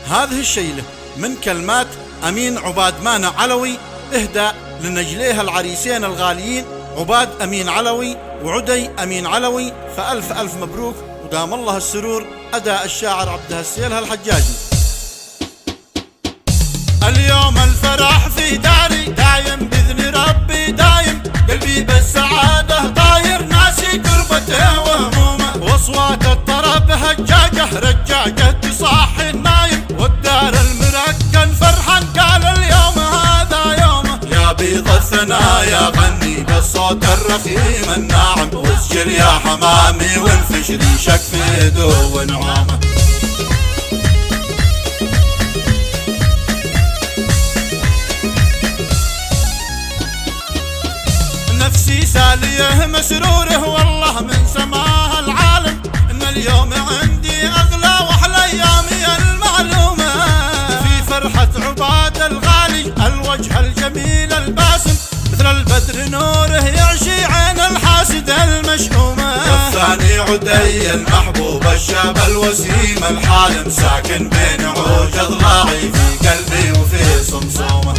هذه الشيلة من كلمات أمين عباد مانع علوي إهداء لنجليها العريسين الغاليين عباد أمين علوي وعدي أمين علوي. فألف ألف مبروك ودام الله السرور. أداء الشاعر عبد السيل الحجاجي. اليوم الفرح في داري دايم بإذن ربي دايم، قلبي بالسعادة طاير ناسي كربته وهمومه، واصوات الطرب هجاجة رجاجة تصاحي النايم، والدار المركن فرحان قال اليوم هذا يومه. يا بيض الثنايا غني بالصوت الرخيم الناعم، واسجل يا حمامي وانفش ريشك في دو ونعامه. نفسي ساليه مسروره والله من سماها العالم، ان اليوم عندي اغلى واحلى ايامي المعلومه، في فرحه عباد الغالي الوجه الجميل الباسم، مثل البدر نوره يعشي عين الحاسد المشؤومه. والثاني عدي المحبوب الشاب الوسيم الحالم، ساكن بين عوج اضلاعي في قلبي وفي صمصومه.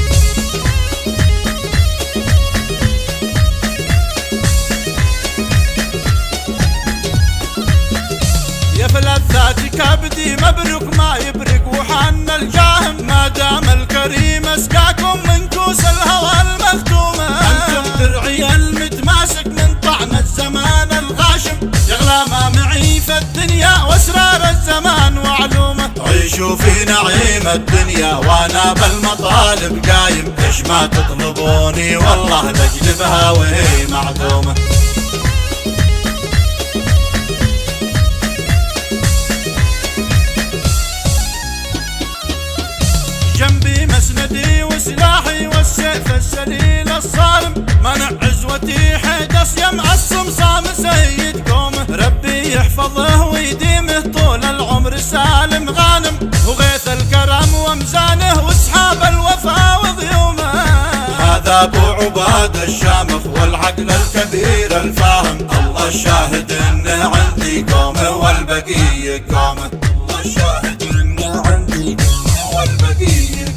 فلذات كبدي مبروك ما يبرق وحن الجاهم، ما دام الكريم اسقاكم من كوس الهوى المختومه. انتم درعي المتماسك من طعن الزمان الغاشم، يغلى ما معي في الدنيا واسرار الزمان وعلومه. عيشوا في نعيم الدنيا وانا بالمطالب قايم، ايش ما تطلبوني والله لاجلبها وهي معدومه. جنبي مسندي وسلاحي والسيف السليل الصارم، منع عزوتي حدس يمعس صمصام سيد قومه. ربي يحفظه ويديمه طول العمر سالم غانم، وغيث الكرم ومزانه واسحاب الوفا وضيومه. هذا ابو عباد الشامخ والعقل الكبير الفاهم، الله الشاهد انه عندي قومه والبقيه قومه. الله الشاهد انه عندي قومه والبقيه